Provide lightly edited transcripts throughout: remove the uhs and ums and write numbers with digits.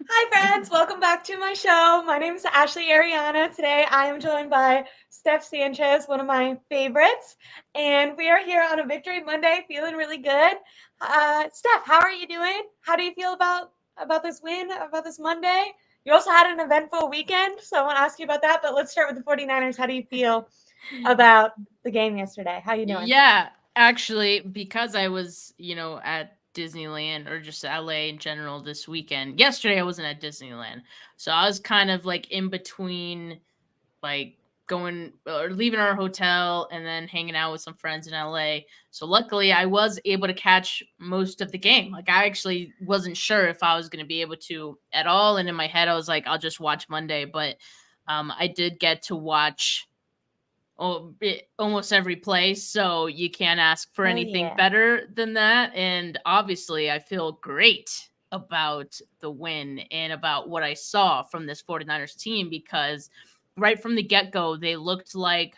Hi, friends. Welcome back to my show. My name is Ashley Ariana. Today, I am joined by Steph Sanchez, one of my favorites, and we are here on a Victory Monday, feeling really good. Steph, how are you doing? How do you feel about this win, about this Monday? You also had an eventful weekend, so I want to ask you about that. But let's start with the 49ers. How do you feel about the game yesterday? How you doing? Yeah, actually, because I was, at Disneyland or just LA in general this weekend. Yesterday I wasn't at Disneyland. So I was kind of like in between like going or leaving our hotel and then hanging out with some friends in LA. So luckily I was able to catch most of the game. Like I actually wasn't sure if I was going to be able to at all, and in my head I was like I'll just watch Monday, but I did get to watch almost every place, so you can't ask for Oh anything yeah. better than that. And obviously I feel great about the win and about what I saw from this 49ers team, because right from the get-go they looked like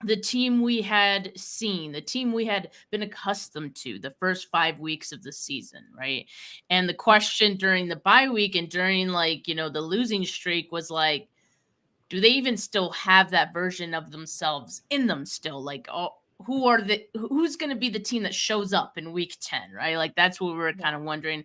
the team we had seen, the team we had been accustomed to the first 5 weeks of the season, right? And the question during the bye week and during the losing streak was like, do they even still have that version of themselves in them still? Like, oh, who's going to be the team that shows up in week 10, right? Like that's what we were Yeah. kind of wondering.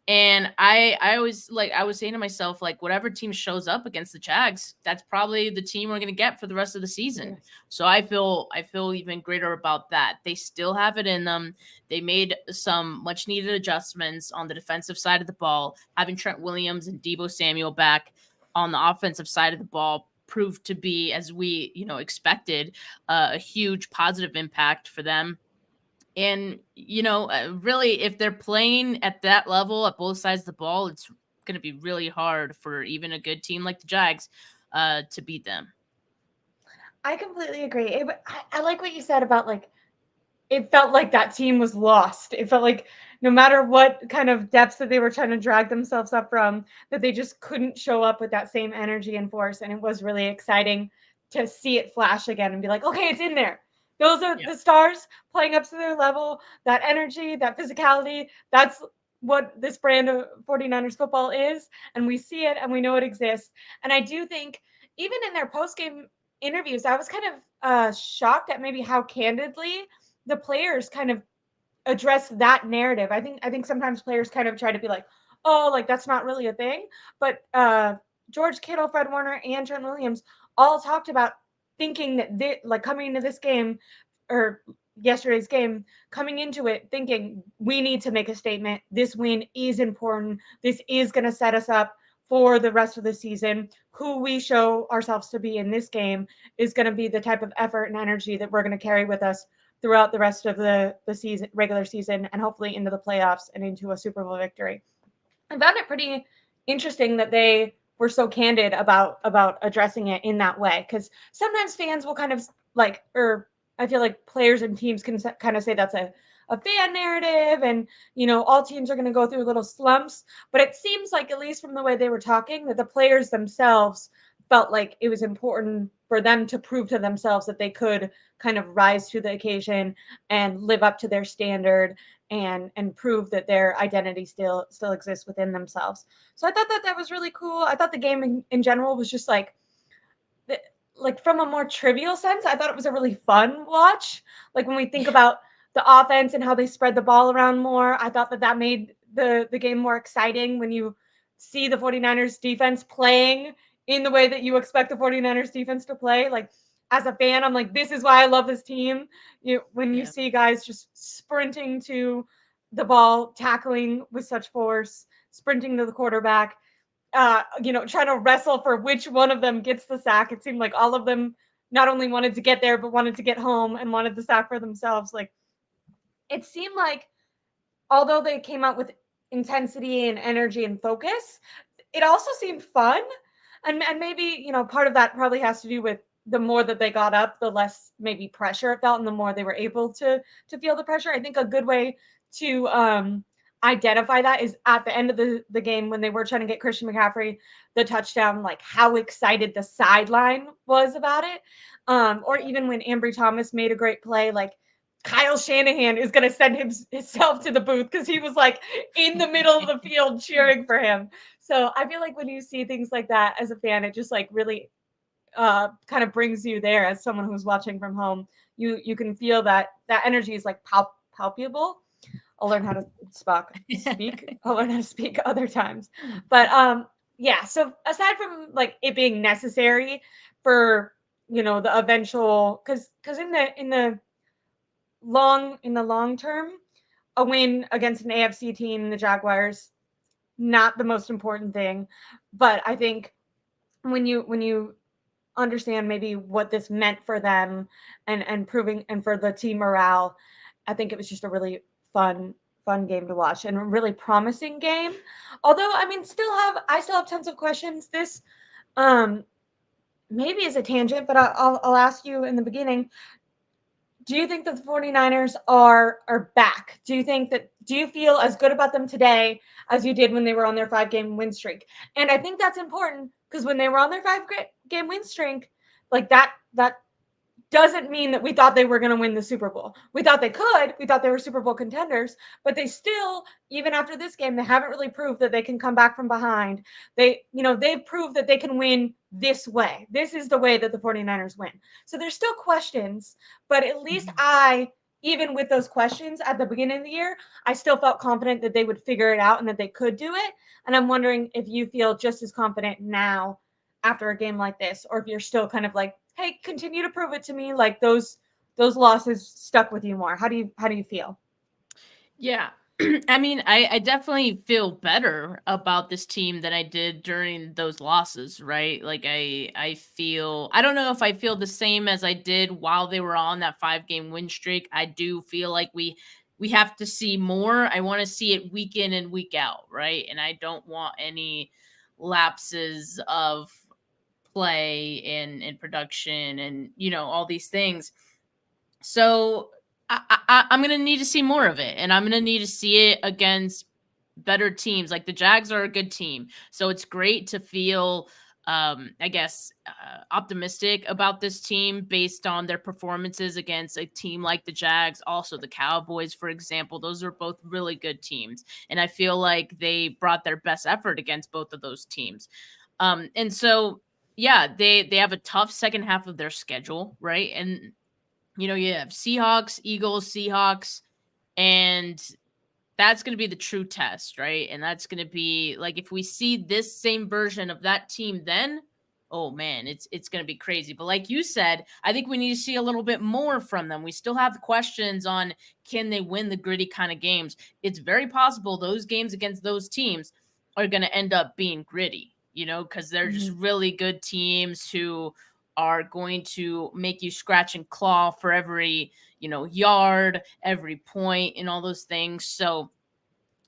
And I always, like, I was saying to myself, like, whatever team shows up against the Jags, that's probably the team we're going to get for the rest of the season. Yes. So I feel even greater about that. They still have it in them. They made some much needed adjustments on the defensive side of the ball. Having Trent Williams and Debo Samuel back on the offensive side of the ball proved to be, as we expected, a huge positive impact for them. And really, if they're playing at that level at both sides of the ball, it's going to be really hard for even a good team like the Jags to beat them. I completely agree. I like what you said about like it felt like that team was lost. It felt like no matter what kind of depths that they were trying to drag themselves up from, that they just couldn't show up with that same energy and force. And it was really exciting to see it flash again and be like, okay, it's in there. Those are Yeah. the stars playing up to their level, that energy, that physicality. That's what this brand of 49ers football is. And we see it and we know it exists. And I do think, even in their post game interviews, I was kind of shocked at maybe how candidly the players kind of address that narrative. I think sometimes players kind of try to be like, oh, like that's not really a thing. But George Kittle, Fred Warner, and Trent Williams all talked about thinking that like coming into this game or yesterday's game, coming into it thinking we need to make a statement. This win is important. This is going to set us up for the rest of the season. Who we show ourselves to be in this game is going to be the type of effort and energy that we're going to carry with us throughout the rest of the season, regular season, and hopefully into the playoffs and into a Super Bowl victory. I found it pretty interesting that they were so candid about addressing it in that way, because sometimes fans will kind of like, or I feel like players and teams can kind of say that's a fan narrative, and all teams are going to go through little slumps. But it seems like, at least from the way they were talking, that the players themselves felt like it was important for them to prove to themselves that they could kind of rise to the occasion and live up to their standard and prove that their identity still exists within themselves. So I thought that was really cool. I thought the game in general was just like from a more trivial sense, I thought it was a really fun watch. Like when we think about the offense and how they spread the ball around more, I thought that made the game more exciting when you see the 49ers defense playing in the way that you expect the 49ers defense to play. Like as a fan, I'm like, this is why I love this team. When you Yeah. see guys just sprinting to the ball, tackling with such force, sprinting to the quarterback, trying to wrestle for which one of them gets the sack. It seemed like all of them not only wanted to get there, but wanted to get home and wanted the sack for themselves. Like it seemed like, although they came out with intensity and energy and focus, it also seemed fun. And maybe, part of that probably has to do with the more that they got up, the less maybe pressure it felt, and the more they were able to feel the pressure. I think a good way to identify that is at the end of the game when they were trying to get Christian McCaffrey the touchdown, like how excited the sideline was about it. Or Yeah. even when Ambry Thomas made a great play, like Kyle Shanahan is going to send himself to the booth because he was like in the middle of the field cheering for him. So I feel like when you see things like that as a fan, it just like really kind of brings you there as someone who's watching from home. You can feel that energy is like palpable. I'll learn how to speak. I'll learn how to speak other times. But yeah, so aside from like it being necessary for, the eventual, cuz in the long term, a win against an AFC team, the Jaguars, not the most important thing, but I think when you understand maybe what this meant for them and proving and for the team morale, I think it was just a really fun game to watch and a really promising game. Although I mean I still have tons of questions. This um maybe is a tangent, but I'll ask you in the beginning. Do you think that the 49ers are back? Do you feel as good about them today as you did when they were on their 5-game win streak? And I think that's important because when they were on their 5-game win streak, like that doesn't mean that we thought they were going to win the Super Bowl. We thought they could. We thought they were Super Bowl contenders, but they still, even after this game, they haven't really proved that they can come back from behind. They've proved that they can win this way. This is the way that the 49ers win. So there's still questions, but at least even with those questions at the beginning of the year, I still felt confident that they would figure it out and that they could do it. And I'm wondering if you feel just as confident now after a game like this, or if you're still kind of like, hey, continue to prove it to me. Like those losses stuck with you more. How do you feel? Yeah. I mean, I definitely feel better about this team than I did during those losses, right? Like I feel I don't know if I feel the same as I did while they were on that 5-game win streak. I do feel like we have to see more. I want to see it week in and week out, right? And I don't want any lapses of play and production and all these things. So I'm gonna need to see more of it, and I'm gonna need to see it against better teams. Like the Jags are a good team, so it's great to feel, I guess, optimistic about this team based on their performances against a team like the Jags. Also, the Cowboys, for example, those are both really good teams, and I feel like they brought their best effort against both of those teams. And so yeah, they have a tough second half of their schedule, right? And you have Seahawks, Eagles, Seahawks, and that's going to be the true test, right? And that's going to be like if we see this same version of that team then, oh man, it's going to be crazy. But like you said, I think we need to see a little bit more from them. We still have questions on can they win the gritty kind of games. It's very possible those games against those teams are going to end up being gritty, because they're just Mm-hmm. really good teams who are going to make you scratch and claw for every, yard, every point, and all those things. So,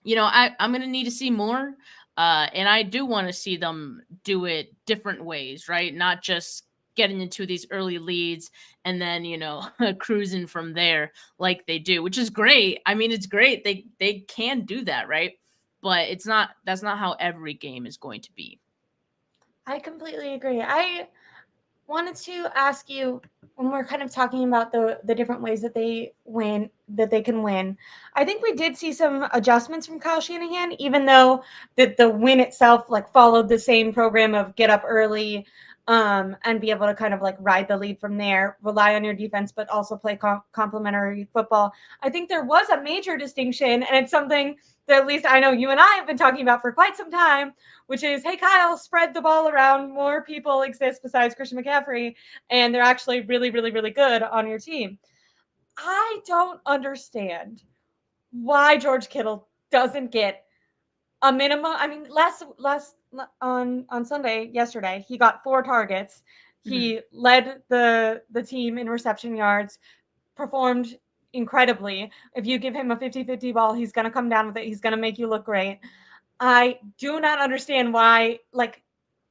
I'm going to need to see more. And I do want to see them do it different ways, right? Not just getting into these early leads and then, cruising from there like they do, which is great. I mean, it's great. They can do that, right? But that's not how every game is going to be. I completely agree. I wanted to ask you when we're kind of talking about the different ways that they can win. I think we did see some adjustments from Kyle Shanahan, even though the win itself like followed the same program of get up early, and be able to kind of like ride the lead from there, rely on your defense, but also play complementary football. I think there was a major distinction, and it's something that at least I know you and I have been talking about for quite some time, which is, hey, Kyle, spread the ball around. More people exist besides Christian McCaffrey, and they're actually really, really, really good on your team. I don't understand why George Kittle doesn't get a minimum. I mean, last on Sunday yesterday, he got 4 targets. Mhm. He led the team in reception yards, performed incredibly. If you give him a 50-50 ball, he's going to come down with it. He's going to make you look great. I do not understand why, like,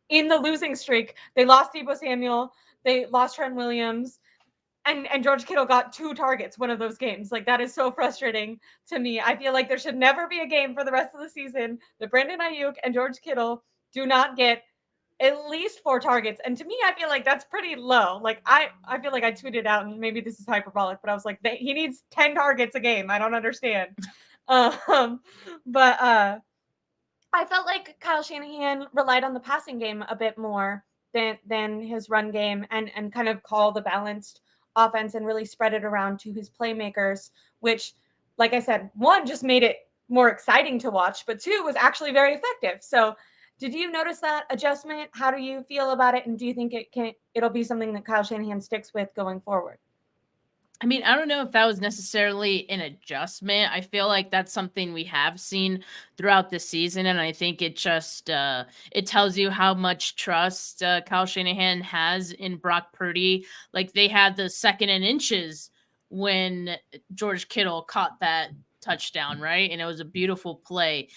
in the losing streak, they lost Debo Samuel, they lost Trent Williams, and George Kittle got 2 targets one of those games. Like, that is so frustrating to me. I feel like there should never be a game for the rest of the season that Brandon Ayuk and George Kittle do not get at least 4 targets. And to me, I feel like that's pretty low. Like, I feel like I tweeted out, and maybe this is hyperbolic, but I was like, he needs 10 targets a game. I don't understand. Um, but I felt like Kyle Shanahan relied on the passing game a bit more than his run game, and kind of call the balanced offense and really spread it around to his playmakers, which, like I said, one, just made it more exciting to watch, but two, was actually very effective. So did you notice that adjustment? How do you feel about it? And do you think it'll be something that Kyle Shanahan sticks with going forward? I mean, I don't know if that was necessarily an adjustment. I feel like that's something we have seen throughout the season, and I think it just it tells you how much trust Kyle Shanahan has in Brock Purdy. Like they had the 2nd and inches when George Kittle caught that touchdown, right? And it was a beautiful play.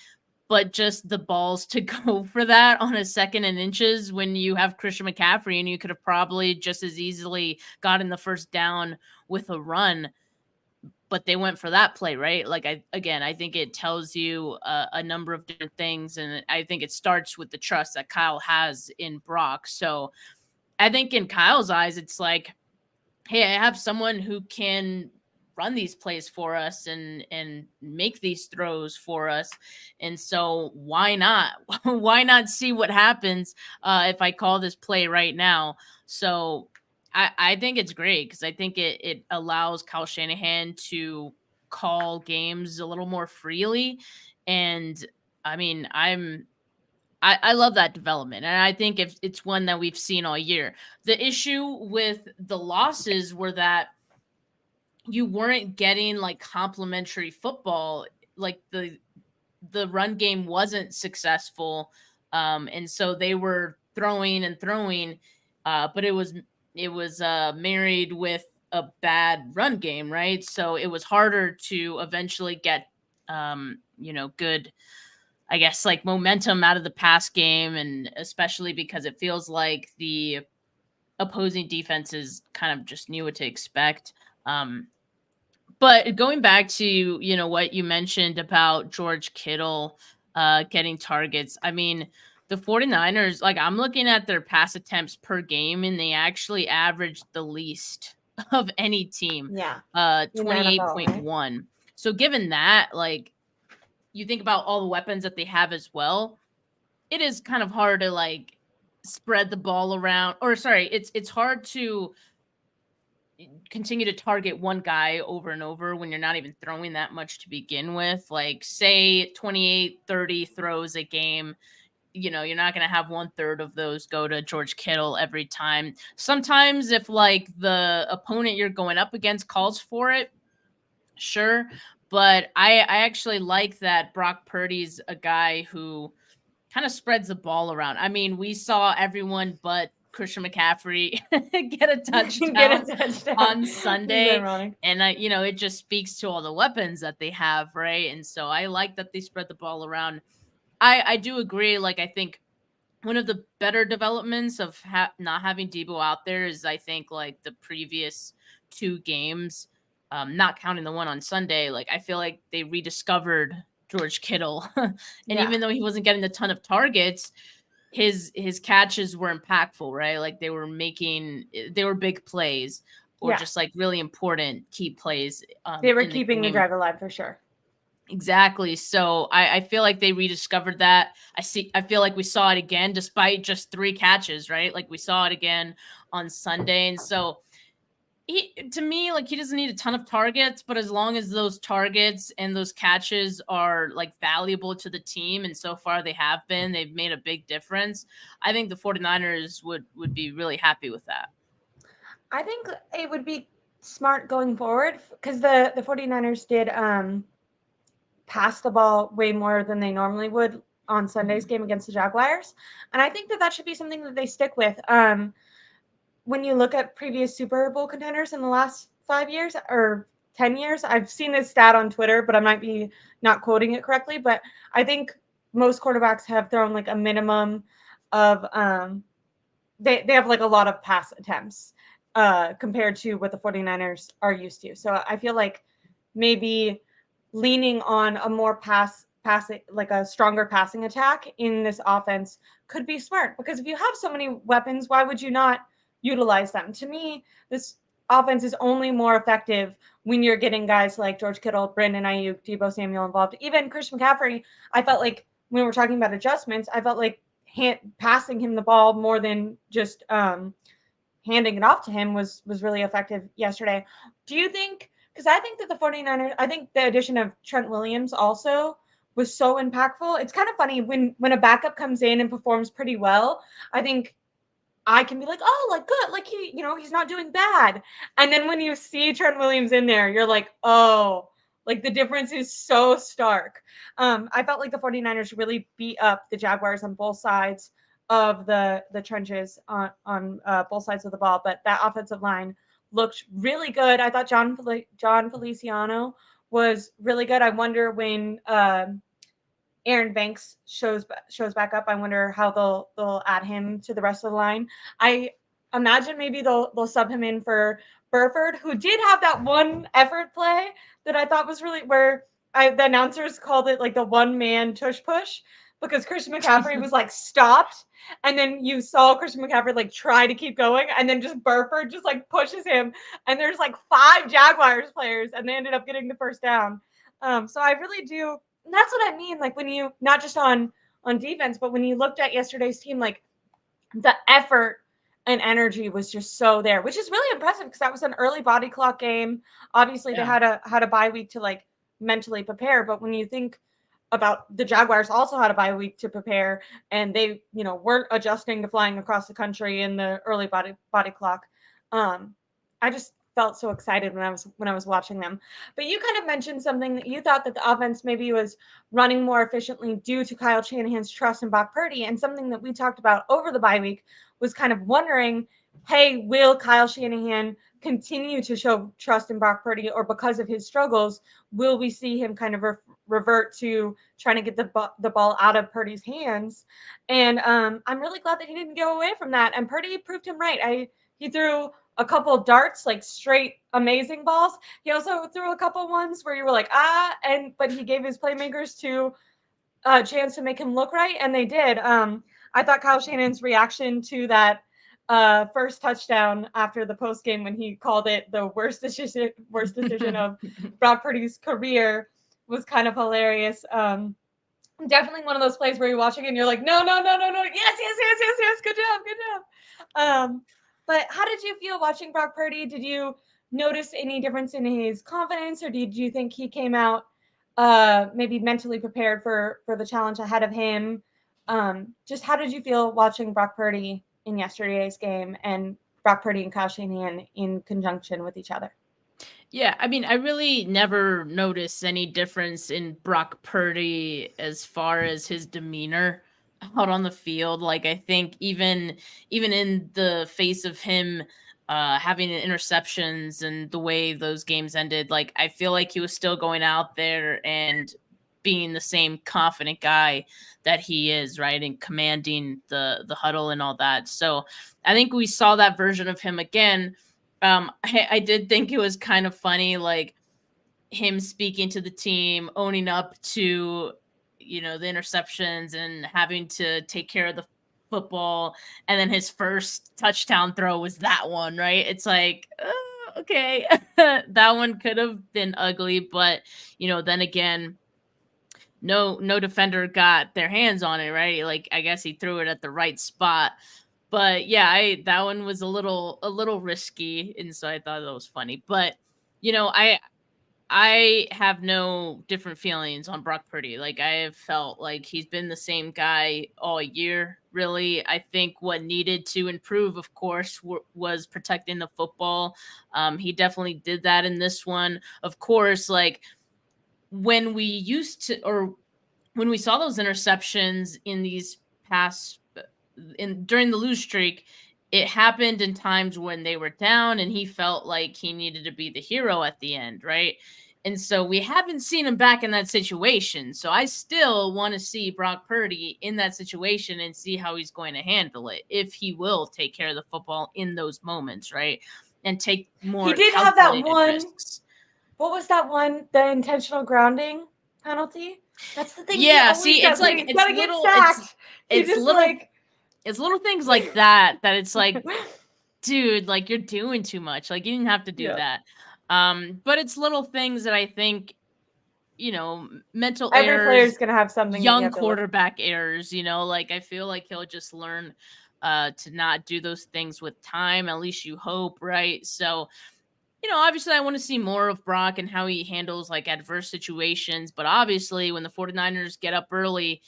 But just the balls to go for that on a 2nd and inches when you have Christian McCaffrey and you could have probably just as easily gotten the first down with a run, but they went for that play, right? Like I think it tells you a number of different things, and I think it starts with the trust that Kyle has in Brock. So I think in Kyle's eyes, it's like, hey, I have someone who can run these plays for us and make these throws for us. And so why not? Why not see what happens if I call this play right now? So I think it's great because I think it allows Kyle Shanahan to call games a little more freely. And I mean, I love that development, and I think if it's one that we've seen all year. The issue with the losses were that you weren't getting like complementary football, like the run game wasn't successful, and so they were throwing and throwing, but it was married with a bad run game, right? So it was harder to eventually get good, I guess, like momentum out of the pass game, and especially because it feels like the opposing defenses kind of just knew what to expect. But going back to, what you mentioned about George Kittle getting targets, I mean, the 49ers, like I'm looking at their pass attempts per game, and they actually averaged the least of any team, Yeah, in the NFL, right? 28.1. So given that, like you think about all the weapons that they have as well, it is kind of hard to like spread the ball around, or sorry, it's hard to continue to target one guy over and over when you're not even throwing that much to begin with. Like say 28, 30 throws a game, you're not going to have 1/3 of those go to George Kittle every time. Sometimes if like the opponent you're going up against calls for it, sure. But I actually like that Brock Purdy's a guy who kind of spreads the ball around. I mean, we saw everyone but Christian McCaffrey get a Get touchdown a touchdown. on This is Sunday. ironic. And, it just speaks to all the weapons that they have, right? And so I like that they spread the ball around. I do agree. Like, I think one of the better developments of not having Debo out there is, I think, like the previous 2 games, not counting the one on Sunday. Like, I feel like they rediscovered George Kittle, and Yeah, even though he wasn't getting a ton of targets, his catches were impactful, right? Like they were big plays, or yeah. just like really important key plays They were in the keeping the game. drive alive for sure. Exactly. So I feel like they rediscovered that. I feel like we saw it again despite just 3 catches, right? Like we saw it again on Sunday. And so to me, like he doesn't need a ton of targets, but as long as those targets and those catches are like valuable to the team, and so far they have been, they've made a big difference. I think the 49ers would be really happy with that. I think it would be smart going forward because the 49ers did pass the ball way more than they normally would on Sunday's game against the Jaguars. And I think that should be something that they stick with. When you look at previous Super Bowl contenders in the last 5 years or 10 years, I've seen this stat on Twitter, but I might be not quoting it correctly. But I think most quarterbacks have thrown like a minimum of, they have like a lot of pass attempts compared to what the 49ers are used to. So I feel like maybe leaning on a more passing, like a stronger passing attack in this offense could be smart, because if you have so many weapons, why would you not utilize them? To me, this offense is only more effective when you're getting guys like George Kittle, Brandon Ayuk, Debo Samuel involved. Even Christian McCaffrey, I felt like when we're talking about adjustments, I felt like passing him the ball more than just handing it off to him was really effective yesterday. Do you think, because I think that the 49ers, I think the addition of Trent Williams also was so impactful. It's kind of funny when a backup comes in and performs pretty well. I think I can be like, oh, like good, like he's not doing bad. And then when you see Trent Williams in there, you're like, oh, like the difference is so stark. I felt like the 49ers really beat up the Jaguars on both sides of the trenches on both sides of the ball, but that offensive line looked really good. I thought John Feliciano was really good. I wonder when Aaron Banks shows back up. I wonder how they'll add him to the rest of the line. I imagine maybe they'll sub him in for Burford, who did have that one effort play that I thought was really where the announcers called it like the one man tush push because Christian McCaffrey was like stopped, and then you saw Christian McCaffrey like try to keep going, and then just Burford just like pushes him, and there's like 5 Jaguars players, and they ended up getting the first down. So I really do, that's what I mean. Like when you, not just on defense, but when you looked at yesterday's team, like the effort and energy was just so there, which is really impressive because that was an early body clock game. Obviously, they Yeah. had a bye week to like mentally prepare. But when you think about the Jaguars, also had a bye week to prepare, and they weren't adjusting to flying across the country in the early body clock. I just felt so excited when I was watching them. But you kind of mentioned something that you thought that the offense maybe was running more efficiently due to Kyle Shanahan's trust in Brock Purdy, and something that we talked about over the bye week was kind of wondering, hey, will Kyle Shanahan continue to show trust in Brock Purdy, or because of his struggles, will we see him kind of revert to trying to get the ball out of Purdy's hands? And I'm really glad that he didn't go away from that. And Purdy proved him right. He threw a couple darts, like straight amazing balls. He also threw a couple ones where you were like, but he gave his playmakers a chance to make him look right, and they did. I thought Kyle Shannon's reaction to that first touchdown after the post game when he called it the worst decision of Brock Purdy's career was kind of hilarious. Definitely one of those plays where you're watching and you're like, no, no, no, no, no, yes, good job, good job. But how did you feel watching Brock Purdy? Did you notice any difference in his confidence, or did you think he came out maybe mentally prepared for the challenge ahead of him? Just how did you feel watching Brock Purdy in yesterday's game, and Brock Purdy and Kyle Shanahan in conjunction with each other? Yeah, I mean, I really never noticed any difference in Brock Purdy as far as his demeanor out on the field. Like I think even in the face of him having interceptions and the way those games ended, like I feel like he was still going out there and being the same confident guy that he is, right? And commanding the huddle and all that. So I think we saw that version of him again. I did think it was kind of funny, like him speaking to the team, owning up to, the interceptions and having to take care of the football. And then his first touchdown throw was that one, right? It's like, okay, that one could have been ugly, but, then again, no defender got their hands on it, right? Like I guess he threw it at the right spot. But yeah, that one was a little risky, and so I thought that was funny. But you know, I have no different feelings on Brock Purdy. Like I have felt like he's been the same guy all year. Really, I think what needed to improve, of course, was protecting the football. He definitely did that in this one. Of course, like when we used to, or when we saw those interceptions in these past during the lose streak, it happened in times when they were down and he felt like he needed to be the hero at the end, right? And so we haven't seen him back in that situation. So I still want to see Brock Purdy in that situation and see how he's going to handle it, if he will take care of the football in those moments, right? And take He more did have that calculated one. risks. What was that one? The intentional grounding penalty? That's the thing he Yeah, always see, does it's when like he's gonna get it's sacked. He it's just little like it's little things like that it's like, dude, like you're doing too much. Like you didn't have to do yeah. that. But it's little things that I think mental Every player errors, is going to have something that you young have to look. quarterback errors, like I feel like he'll just learn to not do those things with time, at least you hope, right? So, obviously I want to see more of Brock and how he handles like adverse situations, but obviously when the 49ers get up early,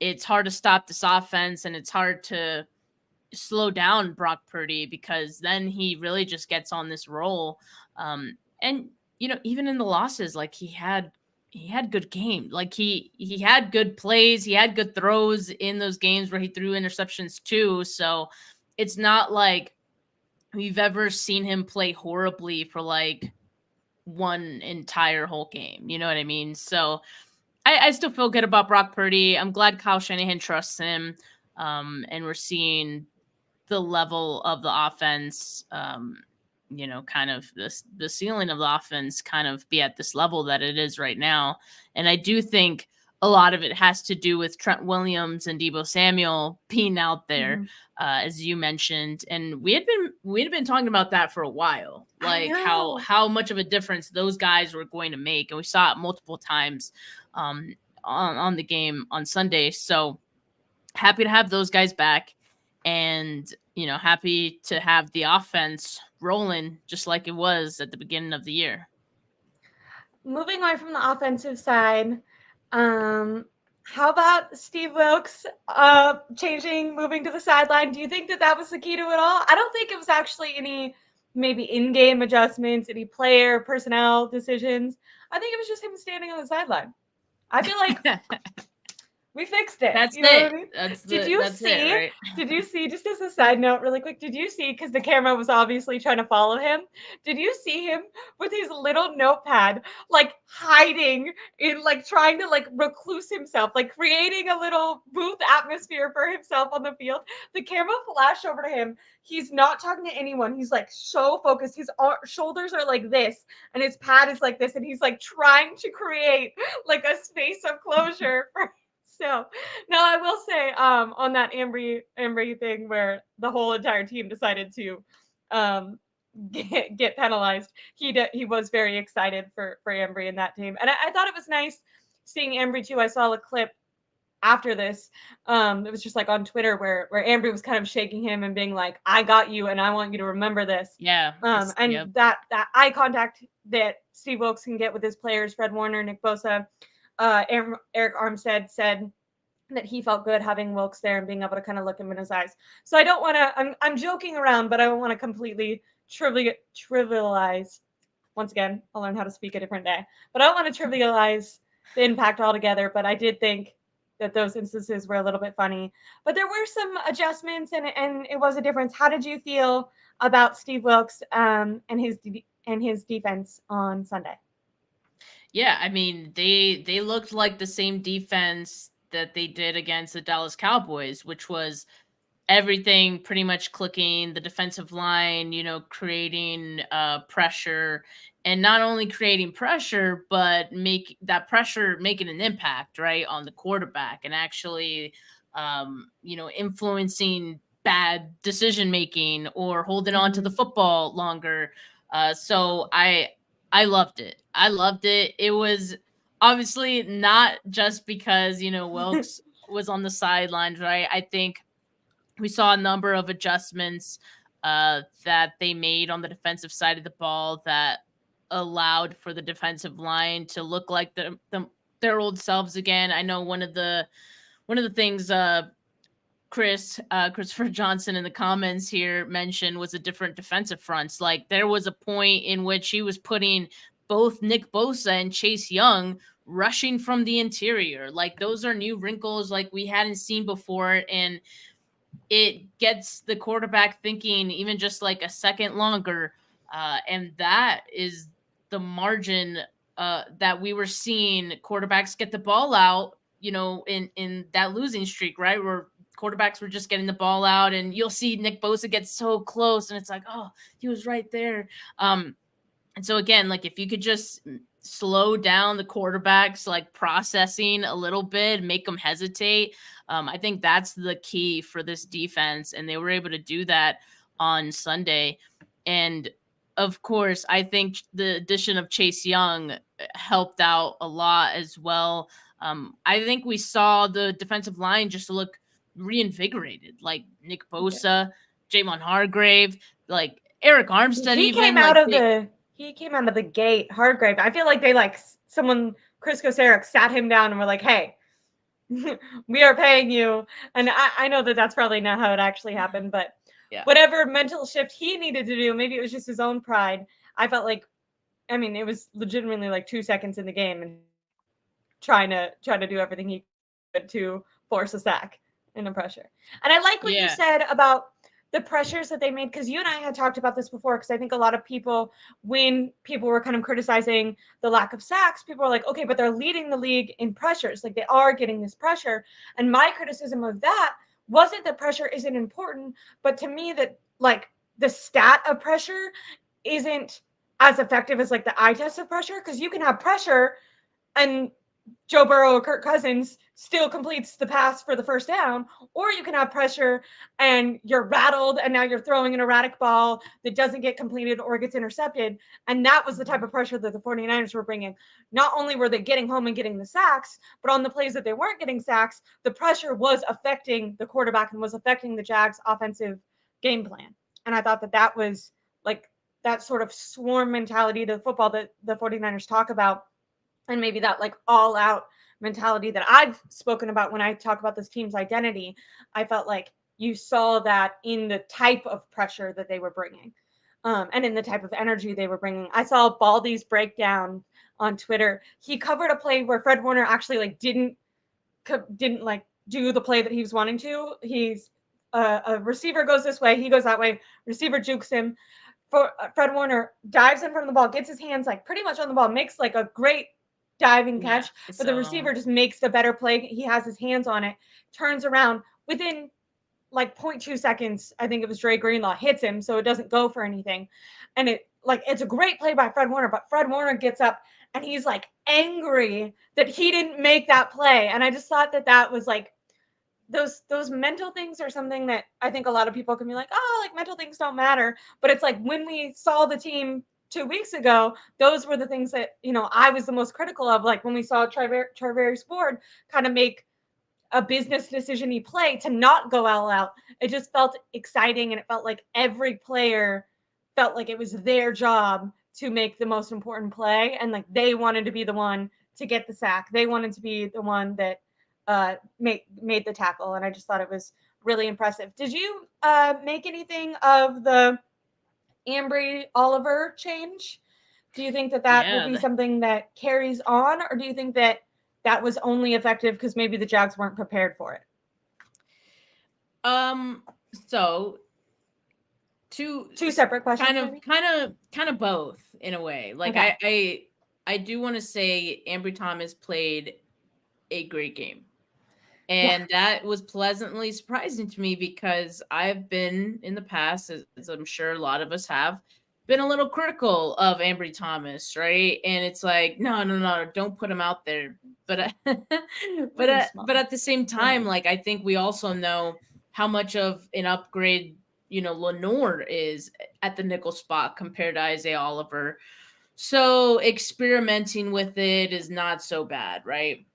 it's hard to stop this offense and it's hard to slow down Brock Purdy because then he really just gets on this roll. And even in the losses, like he had good game. Like he had good plays, he had good throws in those games where he threw interceptions too. So it's not like we've ever seen him play horribly for like one entire whole game. You know what I mean? So I still feel good about Brock Purdy. I'm glad Kyle Shanahan trusts him. And we're seeing the level of the offense, kind of the ceiling of the offense kind of be at this level that it is right now. And I do think a lot of it has to do with Trent Williams and Deebo Samuel being out there, Mm-hmm. as you mentioned. And we had been talking about that for a while, I like how know. how much of a difference those guys were going to make, and we saw it multiple times on the game on Sunday. So happy to have those guys back, and happy to have the offense rolling just like it was at the beginning of the year. Moving away from the offensive side, um, how about Steve Wilkes moving to the sideline? Do you think that that was the key to it all? I don't think it was actually any maybe in-game adjustments, any player personnel decisions. I think it was just him standing on the sideline. I feel like we fixed it. That's You know what I it. mean? That's Did the you that's it, see? right? Did you see? Just as a side note, really quick, did you see? Because the camera was obviously trying to follow him. Did you see him with his little notepad, like hiding in, like trying to like recluse himself, like creating a little booth atmosphere for himself on the field? The camera flashed over to him. He's not talking to anyone. He's like so focused. His shoulders are like this, and his pad is like this, and he's like trying to create like a space of closure for. So, no, I will say, on that Ambry thing where the whole entire team decided to, um, get penalized, he was very excited for Ambry and that team, and I thought it was nice seeing Ambry too. I saw a clip after this, it was just like on Twitter where Ambry was kind of shaking him and being like, "I got you, and I want you to remember this." Yeah. Yep. And that eye contact that Steve Wilkes can get with his players, Fred Warner, Nick Bosa, Eric Armstead said that he felt good having Wilkes there and being able to kind of look him in his eyes. So I don't want to. I'm joking around, but I don't want to completely trivialize. Once again, I'll learn how to speak a different day. But I don't want to trivialize the impact altogether. But I did think that those instances were a little bit funny. But there were some adjustments, and it was a difference. How did you feel about Steve Wilkes and his defense on Sunday? Yeah, I mean, they looked like the same defense that they did against the Dallas Cowboys, which was everything pretty much clicking, the defensive line, creating pressure, and not only creating pressure, but making an impact, right, on the quarterback, and actually influencing bad decision making or holding on to the Mm-hmm. football longer. So I loved it. I loved it. It was obviously not just because Wilkes was on the sidelines, right? I think we saw a number of adjustments that they made on the defensive side of the ball that allowed for the defensive line to look like their old selves again. I know one of the things Christopher Johnson in the comments here mentioned was a different defensive fronts. Like there was a point in which he was putting both Nick Bosa and Chase Young rushing from the interior. Like those are new wrinkles like we hadn't seen before, and it gets the quarterback thinking even just like a second longer. And that is the margin that we were seeing quarterbacks get the ball out, in that losing streak, right? Where quarterbacks were just getting the ball out, and you'll see Nick Bosa get so close, and it's like, oh, he was right there. And so again, like if you could just slow down the quarterbacks like processing a little bit, make them hesitate. I think that's the key for this defense, and they were able to do that on Sunday. And of course, I think the addition of Chase Young helped out a lot as well. I think we saw the defensive line just look reinvigorated, like Nick Yeah. Bosa, Javon Hargrave, like Eric Armstead, He even came like out of they, the gate, Hargrave. I feel like they like someone Chris Kosarek sat him down and were like, "Hey, we are paying you." And I know that that's probably not how it actually happened, but yeah, whatever mental shift he needed to do, maybe it was just his own pride. I felt like, I mean, it was legitimately like 2 seconds in the game and trying to do everything he could to force a sack in the pressure. And I like what you yeah, said about the pressures that they made, because you and I had talked about this before, because I think a lot of people, when people were kind of criticizing the lack of sacks, people were like, okay, but they're leading the league in pressures, like they are getting this pressure. And my criticism of that wasn't that pressure isn't important, but to me that like the stat of pressure isn't as effective as like the eye test of pressure, because you can have pressure and Joe Burrow or Kirk Cousins still completes the pass for the first down, or you can have pressure and you're rattled and now you're throwing an erratic ball that doesn't get completed or gets intercepted. And that was the type of pressure that the 49ers were bringing. Not only were they getting home and getting the sacks, but on the plays that they weren't getting sacks, the pressure was affecting the quarterback and was affecting the Jags' offensive game plan. And I thought that that was like that sort of swarm mentality to the football that the 49ers talk about, and maybe that like all out mentality that I've spoken about when I talk about this team's identity. I felt like you saw that in the type of pressure that they were bringing, and in the type of energy they were bringing. I saw Baldy's breakdown on Twitter. He covered a play where Fred Warner actually like didn't like do the play that he was wanting to. He's a receiver goes this way, he goes that way, receiver jukes him. Fred Warner dives in front of the ball, gets his hands like pretty much on the ball, makes like a great diving yeah. catch, but the So receiver just makes the better play. He has his hands on it, turns around within like 0.2 seconds. I think it was Dre Greenlaw hits him, so it doesn't go for anything. And it's a great play by Fred Warner, but Fred Warner gets up and he's like angry that he didn't make that play. And I just thought that that was like those mental things are something that I think a lot of people can be like, oh, like mental things don't matter. But it's like when we saw the team 2 weeks ago, those were the things that, I was the most critical of. Like when we saw Travarius Ford kind of make a business decision he play to not go all out. It just felt exciting, and it felt like every player felt like it was their job to make the most important play, and like they wanted to be the one to get the sack. They wanted to be the one that made the tackle, and I just thought it was really impressive. Did you make anything of the Ambry Oliver change? Do you think that that will yeah, be something that carries on, or do you think that that was only effective because maybe the Jags weren't prepared for it? um, so two Two separate kind questions, of maybe. kind of kind of both in a way. Like Okay. I do want to say Ambry Thomas played a great game. Yeah. And that was pleasantly surprising to me because I've been in the past, as I'm sure a lot of us have, been a little critical of Ambry Thomas, right? And it's like, no, no, no, don't put him out there. But Really but small. at the same Go time, ahead. like I think we also know how much of an upgrade Lenore is at the nickel spot compared to Isaiah Oliver. So experimenting with it is not so bad, right?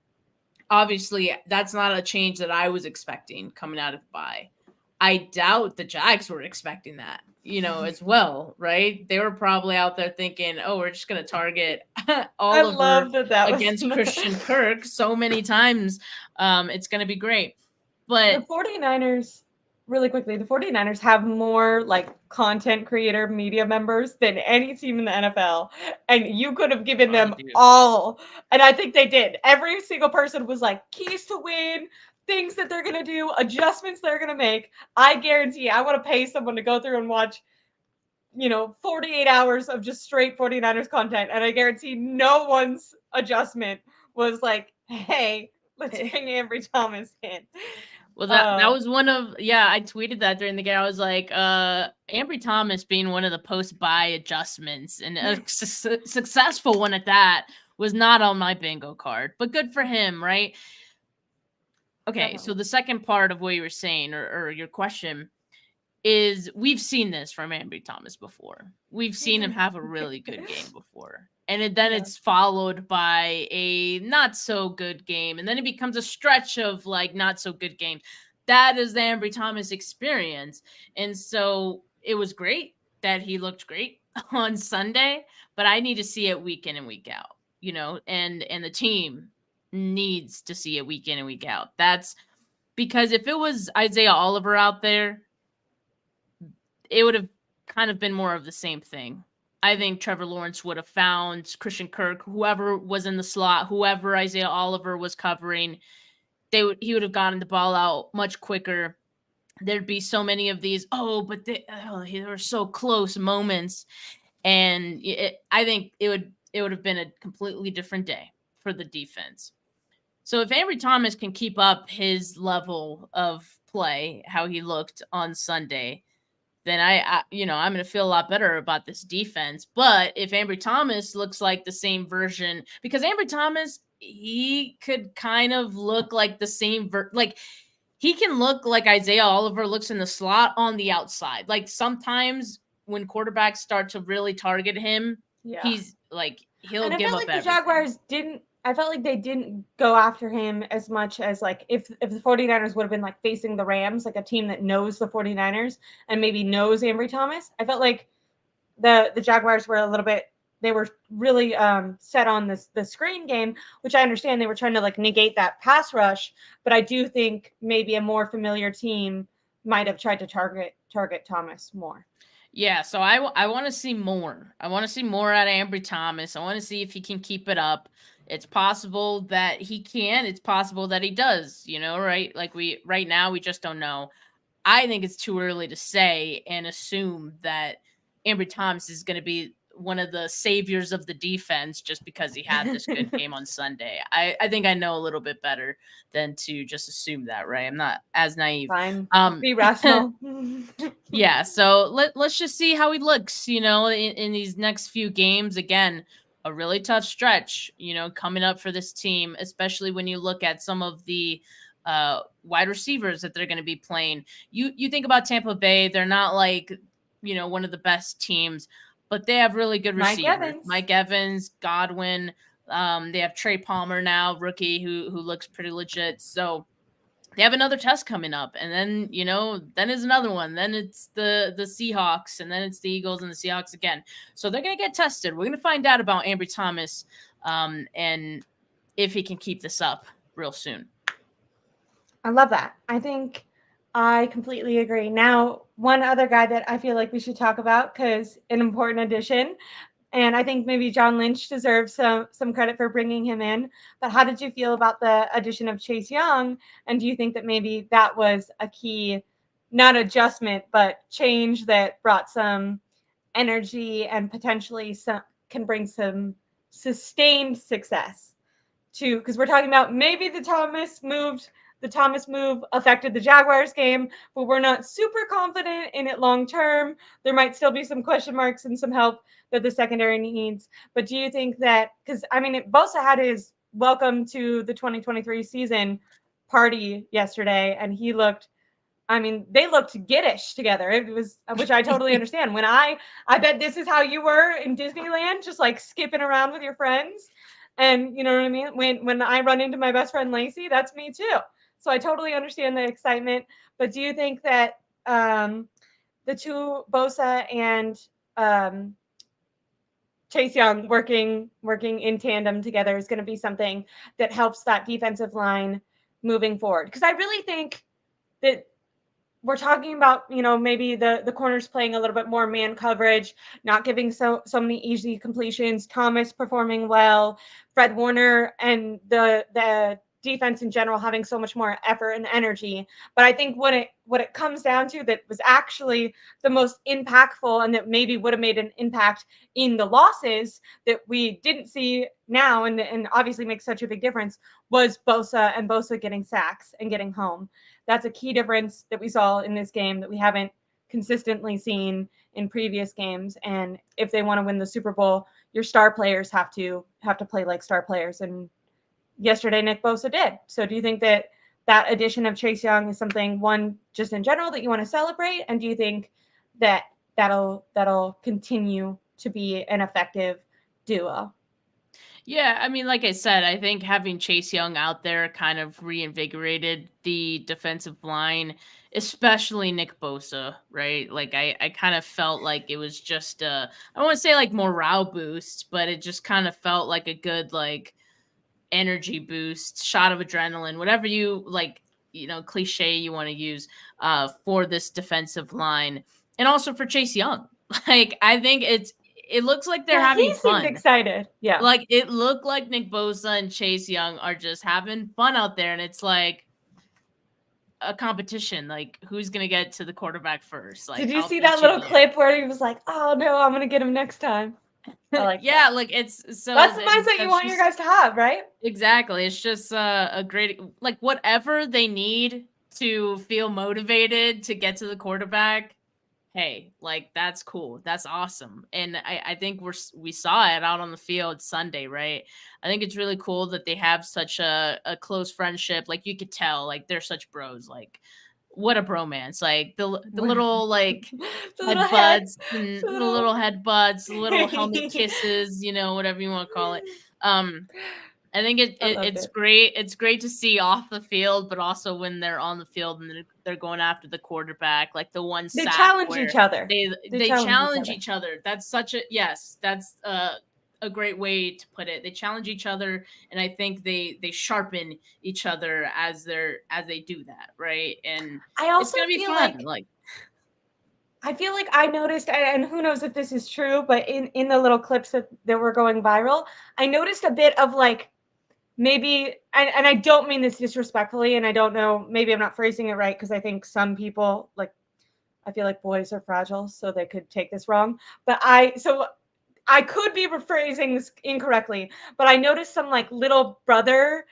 Obviously, that's not a change that I was expecting coming out of bye. I doubt the Jags were expecting that, as well, right? They were probably out there thinking, oh, we're just going to target I Oliver love that that was against Christian Kirk so many times. It's going to be great. But the 49ers. Really quickly, the 49ers have more like content creator media members than any team in the NFL. And you could have given oh, them dude. all. And I think they did. Every single person was like keys to win, things that they're going to do, adjustments they're going to make. I guarantee I want to pay someone to go through and watch 48 hours of just straight 49ers content. And I guarantee no one's adjustment was like, hey, let's bring Ambry Thomas in. Well, that Uh, was one of, yeah, I tweeted that during the game. I was like, Ambry Thomas being one of the post-buy adjustments, and a successful one at that, was not on my bingo card. But good for him, right? Okay, so Definitely. the second part of what you were saying, or your question, is we've seen this from Ambry Thomas before. We've He's seen him have a amazing. really good game before. And then Yeah. it's followed by a not so good game. And then it becomes a stretch of like not so good games. That is the Ambry Thomas experience. And so it was great that he looked great on Sunday, but I need to see it week in and week out, and the team needs to see it week in and week out. That's because if it was Isaiah Oliver out there, it would have kind of been more of the same thing. I think Trevor Lawrence would have found Christian Kirk, whoever was in the slot, whoever Isaiah Oliver was covering, he would have gotten the ball out much quicker. There'd be so many of these, but they were so close moments, and I think it would have been a completely different day for the defense. So if Ambry Thomas can keep up his level of play, how he looked on Sunday, then I'm going to feel a lot better about this defense. But if Ambry Thomas looks like the same version, because Ambry Thomas, he could kind of look like the same like he can look like Isaiah Oliver looks in the slot on the outside. Like sometimes when quarterbacks start to really target him, Yeah. he's like he'll And I give felt up like the everything. Jaguars didn't I felt like they didn't go after him as much as like if the 49ers would have been like facing the Rams, like a team that knows the 49ers and maybe knows Ambry Thomas. I felt like the Jaguars were a little bit they were really set on the screen game, which I understand they were trying to like negate that pass rush, but I do think maybe a more familiar team might have tried to target Thomas more. Yeah, so I want to see more. I want to see more out of Ambry Thomas. I want to see if he can keep it up. It's possible that he can. It's possible that he does. Right? Like right now we just don't know. I think it's too early to say and assume that Ambry Thomas is going to be one of the saviors of the defense just because he had this good game on Sunday. I think I know a little bit better than to just assume that, right? I'm not as naive. Fine. Be rational. Yeah, so let's just see how he looks, in these next few games. Again, a really tough stretch, coming up for this team, especially when you look at some of the wide receivers that they're going to be playing. You think about Tampa Bay, they're not like, one of the best teams, but they have really good Mike receivers. Evans. Mike Evans, Godwin, they have Trey Palmer now, rookie who looks pretty legit. So they have another test coming up, and then then is another one, then it's the Seahawks, and then it's the Eagles and the Seahawks again. So they're going to get tested. We're going to find out about Ambry Thomas, and if he can keep this up real soon. I love that. I think I completely agree. Now, one other guy that I feel like we should talk about because an important addition, and I think maybe John Lynch deserves some credit for bringing him in. But how did you feel about the addition of Chase Young? And do you think that maybe that was a key, not adjustment, but change that brought some energy and potentially some can bring some sustained success to because we're talking about maybe the Thomas move affected the Jaguars game, but we're not super confident in it long term. There might still be some question marks and some help that the secondary needs. But do you think that because I mean Bosa had his welcome to the 2023 season party yesterday and he looked I mean, they looked giddish together. It was, which I totally understand. When I bet this is how you were in Disneyland, just like skipping around with your friends, and you know what I mean. When I run into my best friend Lacey, that's me too. So I totally understand the excitement. But do you think that the two Bosa and um, Chase Young working in tandem together is going to be something that helps that defensive line moving forward? Because I really think that we're talking about maybe the corners playing a little bit more man coverage, not giving so many easy completions, Thomas performing well, Fred Warner and the defense in general having so much more effort and energy. But I think what it comes down to that was actually the most impactful and that maybe would have made an impact in the losses that we didn't see now and obviously makes such a big difference was Bosa getting sacks and getting home. That's a key difference that we saw in this game that we haven't consistently seen in previous games. And if they want to win the Super Bowl, your star players have to play like star players. And yesterday, Nick Bosa did. So do you think that that addition of Chase Young is something one just in general that you want to celebrate? And do you think that that'll continue to be an effective duo? Yeah, I mean, like I said, I think having Chase Young out there kind of reinvigorated the defensive line, especially Nick Bosa, right? Like I kind of felt like it was just I don't want to say like morale boost, but it just kind of felt like a good like energy boost, shot of adrenaline, whatever you like, cliche you want to use for this defensive line. And also for Chase Young. Like I think it looks like they're Yeah, he having seemed fun. excited. Yeah. Like, it looked like Nick Bosa and Chase Young are just having fun out there, and it's like a competition, like, who's gonna get to the quarterback first? Like, Did you I'll see that beat you little there. clip where he was like, "Oh no, I'm gonna get him next time"? I like Yeah, that. like, it's so That's the that mindset you that's want your just guys to have, right? exactly, it's just, a great like, whatever they need to feel motivated to get to the quarterback, hey, like that's cool. That's awesome. And I think we saw it out on the field Sunday, right? I think it's really cool that they have such a close friendship. Like you could tell, like they're such bros. Like what a bromance. Like the little like The little head. headbutts and The the little little headbutts, the little helmet kisses, whatever you want to call it. Um I think I loved it's it. great. It's great to see off the field, but also when they're on the field and they're going after the quarterback, like the one They sack challenge where each other. they They they challenge each challenge other. each other. That's such a yes. That's a great way to put it. They challenge each other, and I think they sharpen each other as they do that, right? And I it's also gonna be feel fun. like Like I feel like I noticed, and who knows if this is true, but in the little clips that were going viral, I noticed a bit of like maybe, and I don't mean this disrespectfully, and I don't know, maybe I'm not phrasing it right because I think some people like I feel like boys are fragile, so they could take this wrong. But I could be rephrasing this incorrectly, but I noticed some like little brother,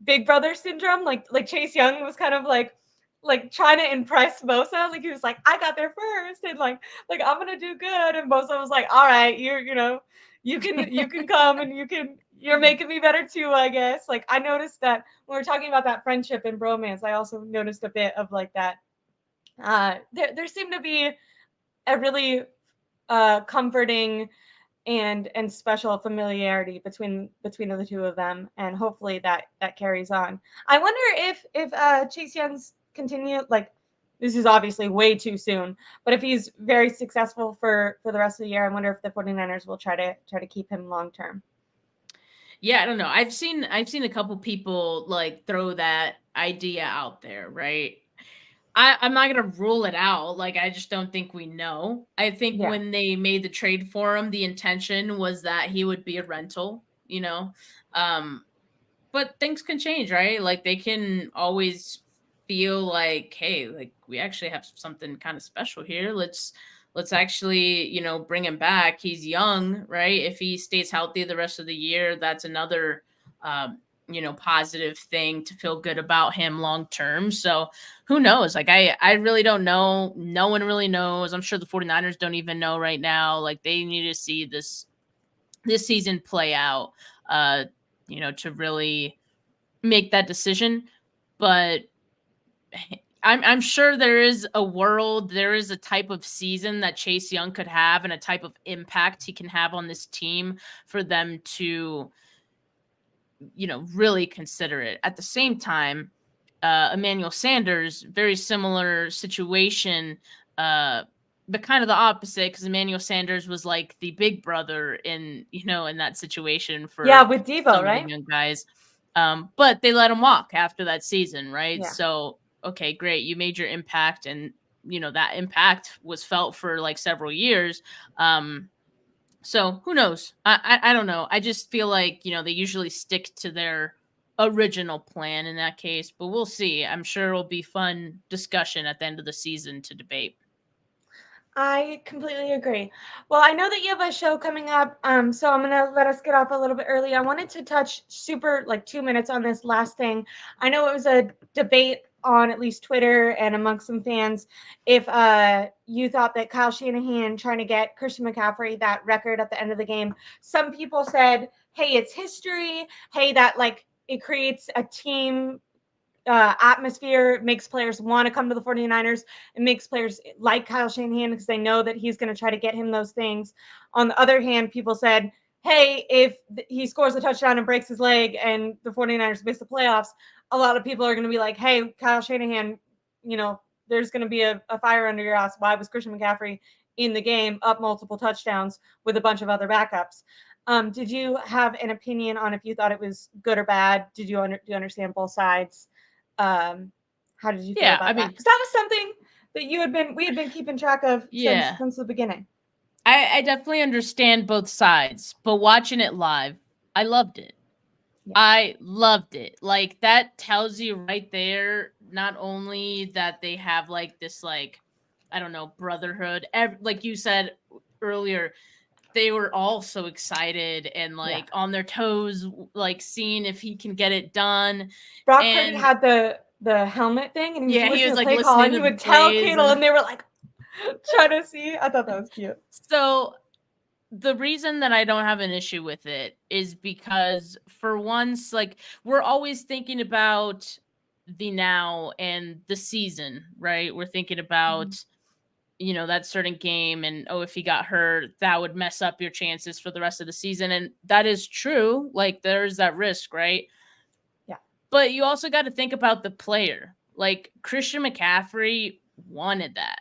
big brother syndrome. Like Chase Young was kind of like trying to impress Bosa. Like he was like, I got there first, and like I'm gonna do good. And Bosa was like, all right, you can come and you're making me better too, I guess. Like I noticed that when we're talking about that friendship and bromance, I also noticed a bit of like that. There seemed to be a really comforting and special familiarity between the two of them, and hopefully that carries on. I wonder if Chase Young's continue like this is obviously way too soon, but if he's very successful for the rest of the year, I wonder if the 49ers will try to keep him long term. yeah, I don't know. I've seen a couple people like throw that idea out there, right? I'm not gonna rule it out. Like I just don't think we know. I think Yeah. when they made the trade for him, the intention was that he would be a rental, you know. Um, but things can change, right? Like they can always feel like, hey, like we actually have something kind of special here. Let's actually, bring him back. He's young, right? If he stays healthy the rest of the year, that's another positive thing to feel good about him long term. So who knows? Like I really don't know. No one really knows. I'm sure the 49ers don't even know right now. Like they need to see this season play out to really make that decision. But I'm sure there is a world, there is a type of season that Chase Young could have and a type of impact he can have on this team for them to, really consider it. At the same time, Emmanuel Sanders, very similar situation, uh, but kind of the opposite because Emmanuel Sanders was like the big brother in that situation Yeah, for with Debo, some of the right? young guys. But they let him walk after that season, right? Yeah. So okay, great, you made your impact, and that impact was felt for like several years. So who knows? I don't know. I just feel like they usually stick to their original plan in that case, but we'll see. I'm sure it'll be fun discussion at the end of the season to debate. I completely agree. Well, I know that you have a show coming up, so I'm gonna let us get off a little bit early. I wanted to touch super like 2 minutes on this last thing. I know it was a debate on at least Twitter and amongst some fans if you thought that Kyle Shanahan trying to get Christian McCaffrey that record at the end of the game. Some people said, "Hey, it's history. Hey, that like it creates a team atmosphere, makes players want to come to the 49ers. It makes players like Kyle Shanahan because they know that he's going to try to get him those things." On the other hand, people said, hey, if he scores a touchdown and breaks his leg and the 49ers miss the playoffs, a lot of people are going to be like, hey, Kyle Shanahan, there's going to be a fire under your ass. Why was Christian McCaffrey in the game up multiple touchdowns with a bunch of other backups? Did you have an opinion on if you thought it was good or bad? Do you understand both sides? How did you feel Yeah, I about that? mean, Because that was something that we had been keeping track of since yeah. the beginning. I definitely understand both sides, but watching it live, I loved it. Yeah. I loved it. Like that tells you right there, not only that they have like this like I don't know, brotherhood. Like you said earlier, they were all so excited and Yeah. like on their toes, like seeing if he can get it done. Brock Purdy And had the helmet thing, and he was yeah, he listening was to like play call, listening and to he the would tell plays Kittle, and and they were like trying to see. I thought that was cute. so the reason that I don't have an issue with it is because for once, like we're always thinking about the now and the season, right? We're thinking about, that certain game and if he got hurt, that would mess up your chances for the rest of the season. And that is true. Like there's that risk, right? Yeah. But you also got to think about the player. Like Christian McCaffrey wanted that.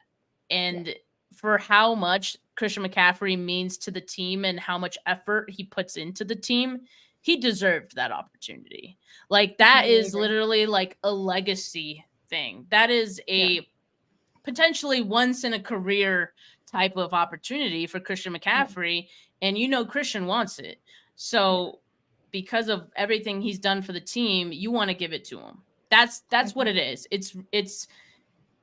And for how much Christian McCaffrey means to the team and how much effort he puts into the team, he deserved that opportunity. Like that is literally like a legacy thing. That is a potentially once in a career type of opportunity for Christian McCaffrey. And Christian wants it. So because of everything he's done for the team, you want to give it to him. That's what it is.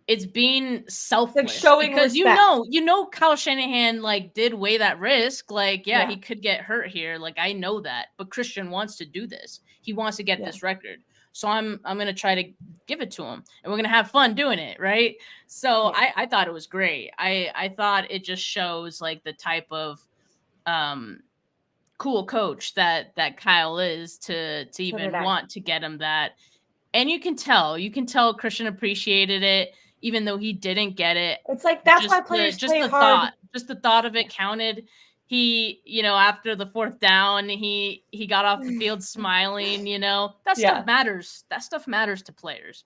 It's being selfless, like showing because respect. Kyle Shanahan like did weigh that risk. Like, Yeah. he could get hurt here. Like, I know that, but Christian wants to do this. He wants to get this record. So I'm gonna try to give it to him, and we're gonna have fun doing it, right? So I thought it was great. I thought it just shows like the type of cool coach that Kyle is to even want to get him that. And you can tell Christian appreciated it, even though he didn't get it. It's like that's why players play hard. Just the thought of it counted. He, after the fourth down, he got off the field smiling. That stuff matters. That stuff matters to players.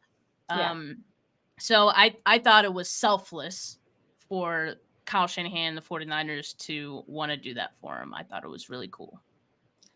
So I thought it was selfless for Kyle Shanahan and the 49ers to want to do that for him. I thought it was really cool.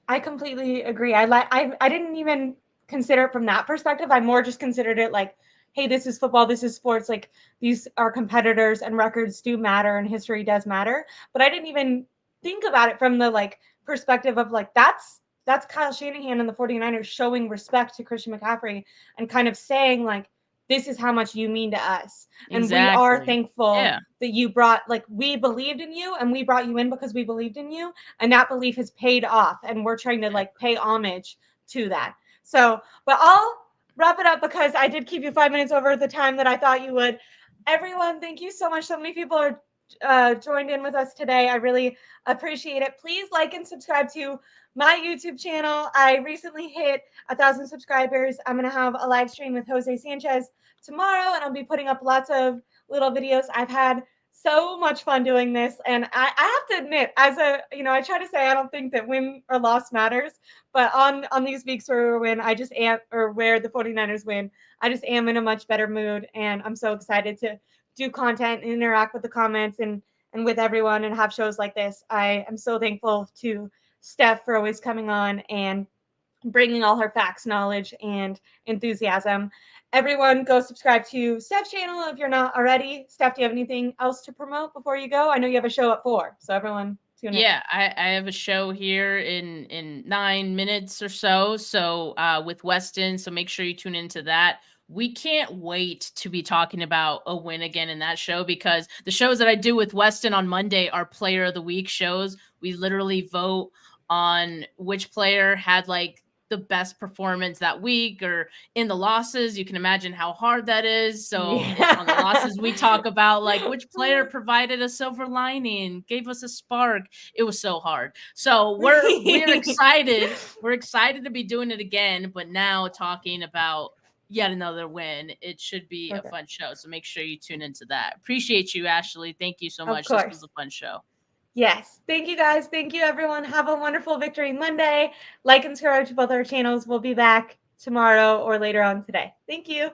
I completely agree. I didn't even consider it from that perspective. I more just considered it like, hey, this is football, this is sports. Like these are competitors, and records do matter, and history does matter. But I didn't even think about it from the like perspective of like that's Kyle Shanahan and the 49ers showing respect to Christian McCaffrey and kind of saying like, this is how much you mean to us. And we are thankful that you brought, like, we believed in you and we brought you in because we believed in you. And that belief has paid off. And we're trying to like pay homage to that. So, but I'll wrap it up because I did keep you 5 minutes over the time that I thought you would. Everyone, thank you so much. So many people are joined in with us today. I really appreciate it. Please like and subscribe to my YouTube channel. I recently hit 1,000 subscribers. I'm going to have a live stream with Jose Sanchez tomorrow, and I'll be putting up lots of little videos. I've had so much fun doing this, and I have to admit, as I try to say I don't think that win or loss matters, but on these weeks where we win, I just am, or where the 49ers win, I just am in a much better mood, and I'm so excited to do content and interact with the comments and with everyone and have shows like this. I am so thankful to Steph for always coming on and bringing all her facts, knowledge, and enthusiasm. Everyone, go subscribe to Steph's channel if you're not already. Steph, do you have anything else to promote before you go? I know you have a show at 4, so everyone tune in. Yeah, I have a show here in 9 minutes or so. So with Weston, so make sure you tune into that. We can't wait to be talking about a win again in that show, because the shows that I do with Weston on Monday are Player of the Week shows. We literally vote on which player had like the best performance that week, or in the losses, you can imagine how hard that is. So on the losses, we talk about like which player provided a silver lining, gave us a spark. It was so hard. So we're excited. We're excited to be doing it again, but now talking about yet another win. It should be a fun show. So make sure you tune into that. Appreciate you, Ashley. Thank you so much. This was a fun show. Yes. Thank you guys. Thank you, everyone. Have a wonderful Victory Monday. Like and subscribe to both our channels. We'll be back tomorrow or later on today. Thank you.